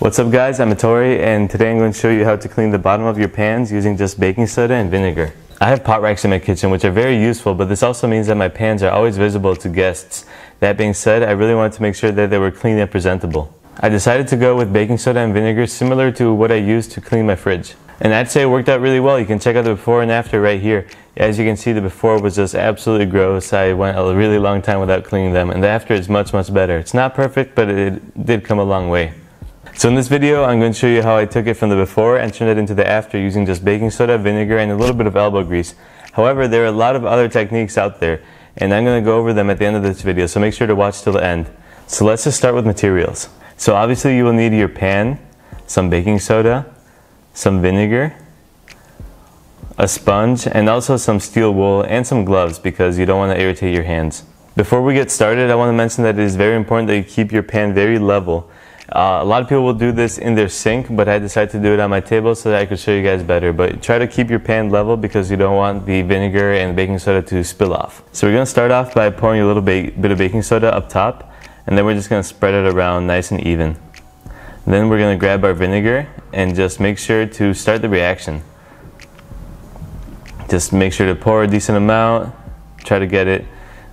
What's up guys, I'm Tori and today I'm going to show you how to clean the bottom of your pans using just baking soda and vinegar. I have pot racks in my kitchen which are very useful, but this also means that my pans are always visible to guests. That being said, I really wanted to make sure that they were clean and presentable. I decided to go with baking soda and vinegar similar to what I used to clean my fridge. And I'd say it worked out really well. You can check out the before and after right here. As you can see, the before was just absolutely gross. I went a really long time without cleaning them, and the after is much better. It's not perfect, but it did come a long way. So in this video, I'm going to show you how I took it from the before and turned it into the after using just baking soda, vinegar, and a little bit of elbow grease. However, there are a lot of other techniques out there, and I'm going to go over them at the end of this video, so make sure to watch till the end. So let's just start with materials. So obviously you will need your pan, some baking soda, some vinegar, a sponge, and also some steel wool and some gloves because you don't want to irritate your hands. Before we get started, I want to mention that it is very important that you keep your pan very level. A lot of people will do this in their sink, but I decided to do it on my table so that I could show you guys better. But try to keep your pan level because you don't want the vinegar and baking soda to spill off. So we're going to start off by pouring a little bit of baking soda up top, and then we're just going to spread it around nice and even. Then we're going to grab our vinegar and just make sure to start the reaction. Just make sure to pour a decent amount, try to get it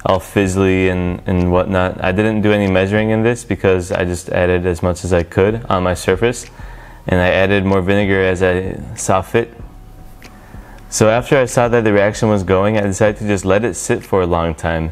all fizzly and whatnot. I didn't do any measuring in this because I just added as much as I could on my surface, and I added more vinegar as I saw fit. So after I saw that the reaction was going, I decided to just let it sit for a long time.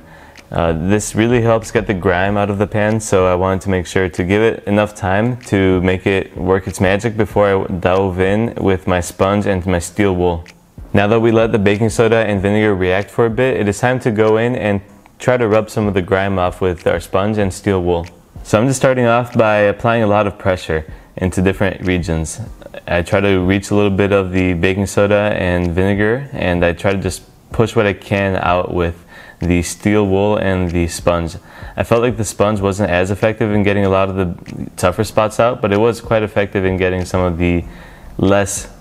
This really helps get the grime out of the pan, so I wanted to make sure to give it enough time to make it work its magic before I dove in with my sponge and my steel wool. Now that we let the baking soda and vinegar react for a bit, it is time to go in and try to rub some of the grime off with our sponge and steel wool. So I'm just starting off by applying a lot of pressure into different regions. I try to reach a little bit of the baking soda and vinegar, and I try to just push what I can out with the steel wool and the sponge. I felt like the sponge wasn't as effective in getting a lot of the tougher spots out, but it was quite effective in getting some of the less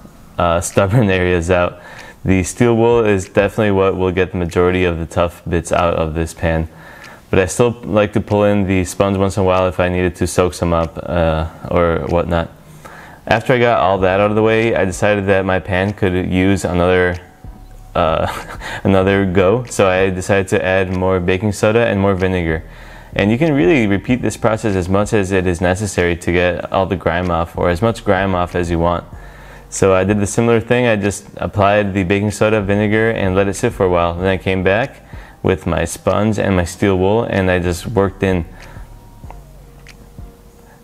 stubborn areas out. The steel wool is definitely what will get the majority of the tough bits out of this pan. But I still like to pull in the sponge once in a while if I needed to soak some up or whatnot. After I got all that out of the way, I decided that my pan could use another go. So I decided to add more baking soda and more vinegar. And you can really repeat this process as much as it is necessary to get all the grime off, or as much grime off as you want. So I did the similar thing. I just applied the baking soda, vinegar, and let it sit for a while. Then I came back with my sponge and my steel wool, and I just worked in.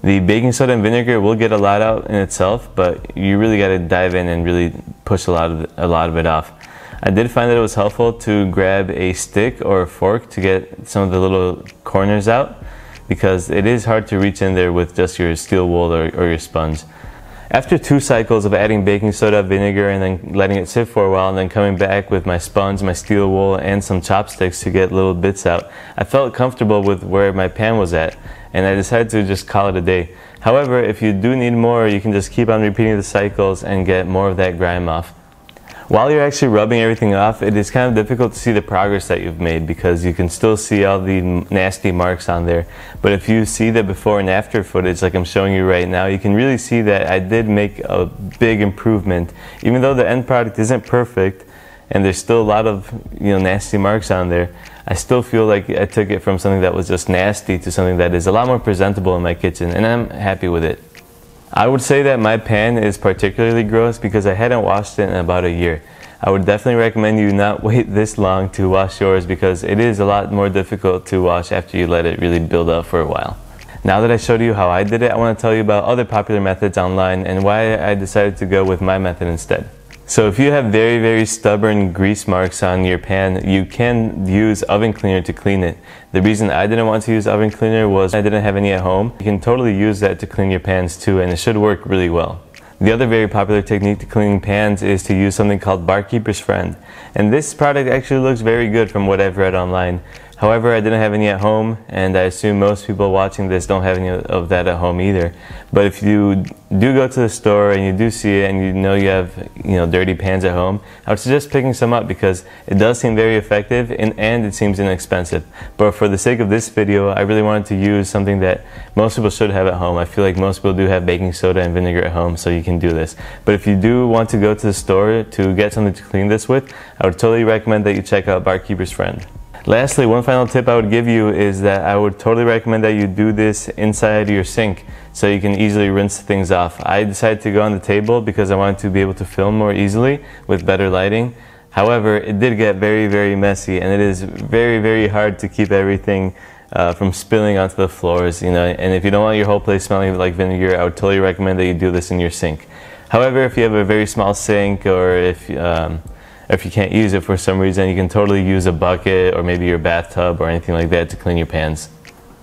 The baking soda and vinegar will get a lot out in itself, but you really got to dive in and really push a lot of it off. I did find that it was helpful to grab a stick or a fork to get some of the little corners out, because it is hard to reach in there with just your steel wool or your sponge. After 2 cycles of adding baking soda, vinegar, and then letting it sit for a while, and then coming back with my sponge, my steel wool, and some chopsticks to get little bits out, I felt comfortable with where my pan was at, and I decided to just call it a day. However, if you do need more, you can just keep on repeating the cycles and get more of that grime off. While you're actually rubbing everything off, it is kind of difficult to see the progress that you've made because you can still see all the nasty marks on there. But if you see the before and after footage like I'm showing you right now, you can really see that I did make a big improvement. Even though the end product isn't perfect and there's still a lot of nasty marks on there, I still feel like I took it from something that was just nasty to something that is a lot more presentable in my kitchen, and I'm happy with it. I would say that my pan is particularly gross because I hadn't washed it in about a year. I would definitely recommend you not wait this long to wash yours because it is a lot more difficult to wash after you let it really build up for a while. Now that I showed you how I did it, I want to tell you about other popular methods online and why I decided to go with my method instead. So if you have very stubborn grease marks on your pan, you can use oven cleaner to clean it. The reason I didn't want to use oven cleaner was I didn't have any at home. You can totally use that to clean your pans too, and it should work really well. The other very popular technique to cleaning pans is to use something called Barkeeper's Friend. And this product actually looks very good from what I've read online. However, I didn't have any at home, and I assume most people watching this don't have any of that at home either. But if you do go to the store and you do see it and you know you have dirty pans at home, I would suggest picking some up because it does seem very effective and it seems inexpensive. But for the sake of this video, I really wanted to use something that most people should have at home. I feel like most people do have baking soda and vinegar at home, so you can do this. But if you do want to go to the store to get something to clean this with, I would totally recommend that you check out Barkeeper's Friend. Lastly, one final tip I would give you is that I would totally recommend that you do this inside your sink so you can easily rinse things off. I decided to go on the table because I wanted to be able to film more easily with better lighting. However, it did get very, very messy, and it is very, very hard to keep everything from spilling onto the floors, and if you don't want your whole place smelling like vinegar, I would totally recommend that you do this in your sink. However, if you have a very small sink, or if you can't use it for some reason, you can totally use a bucket or maybe your bathtub or anything like that to clean your pans.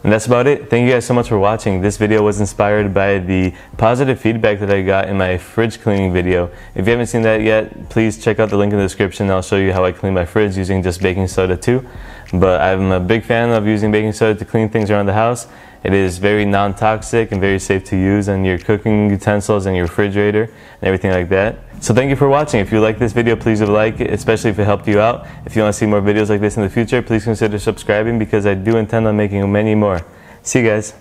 And that's about it. Thank you guys so much for watching. This video was inspired by the positive feedback that I got in my fridge cleaning video. If you haven't seen that yet, please check out the link in the description. I'll show you how I clean my fridge using just baking soda too. But I'm a big fan of using baking soda to clean things around the house. It is very non-toxic and very safe to use on your cooking utensils and your refrigerator and everything like that. So thank you for watching. If you like this video, please leave a like, especially if it helped you out. If you want to see more videos like this in the future, please consider subscribing because I do intend on making many more. See you guys.